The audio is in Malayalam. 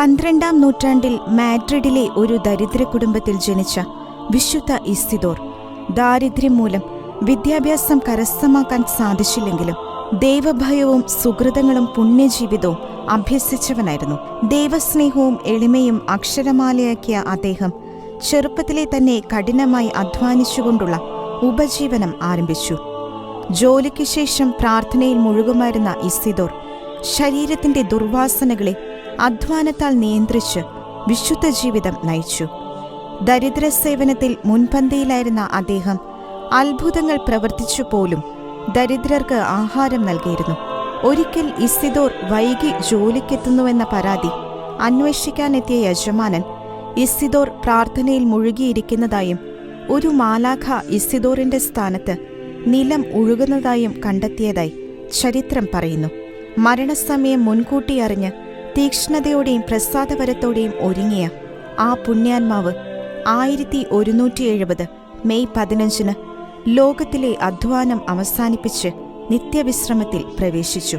12-ാം നൂറ്റാണ്ടിൽ മാഡ്രിഡിലെ ഒരു ദരിദ്ര കുടുംബത്തിൽ ജനിച്ച വിശുദ്ധ ഇസിദോർ ദാരിദ്ര്യം മൂലം വിദ്യാഭ്യാസം കരസ്ഥമാക്കാൻ സാധിച്ചില്ലെങ്കിലും ദൈവഭയവും സുഹൃതങ്ങളും പുണ്യജീവിതവും അഭ്യസിച്ചവനായിരുന്നു. ദൈവസ്നേഹവും എളിമയും അക്ഷരമാലയാക്കിയ അദ്ദേഹം ചെറുപ്പത്തിലെ തന്നെ കഠിനമായി അധ്വാനിച്ചുകൊണ്ടുള്ള ഉപജീവനം ആരംഭിച്ചു. ജോലിക്ക് ശേഷം പ്രാർത്ഥനയിൽ മുഴുകുമായിരുന്ന ഇസിദോർ ശരീരത്തിന്റെ ദുർവാസനകളെ അധ്വാനത്താൽ നിയന്ത്രിച്ച് വിശുദ്ധ ജീവിതം നയിച്ചു. ദരിദ്ര സേവനത്തിൽ മുൻപന്തിയിലായിരുന്ന അദ്ദേഹം അത്ഭുതങ്ങൾ പ്രവർത്തിച്ചു പോലും ദരിദ്രർക്ക് ആഹാരം നൽകിയിരുന്നു. ഒരിക്കൽ ഇസിദോർ വൈകി ജോലിക്കെത്തുന്നുവെന്ന പരാതി അന്വേഷിക്കാനെത്തിയ യജമാനൻ ഇസിദോർ പ്രാർത്ഥനയിൽ മുഴുകിയിരിക്കുന്നതായും ഒരു മാലാഖ ഇസിദോറിന്റെ സ്ഥാനത്ത് നിലം ഉഴുകുന്നതായും കണ്ടെത്തിയതായി ചരിത്രം പറയുന്നു. മരണസമയം മുൻകൂട്ടി അറിഞ്ഞ് തീക്ഷ്ണതയോടെയും പ്രസാദപരത്തോടെയും ഒരുങ്ങിയ ആ പുണ്യാത്മാവ് 1170 മെയ് 15 ലോകത്തിലെ അധ്വാനം അവസാനിപ്പിച്ച് നിത്യവിശ്രമത്തിൽ പ്രവേശിച്ചു.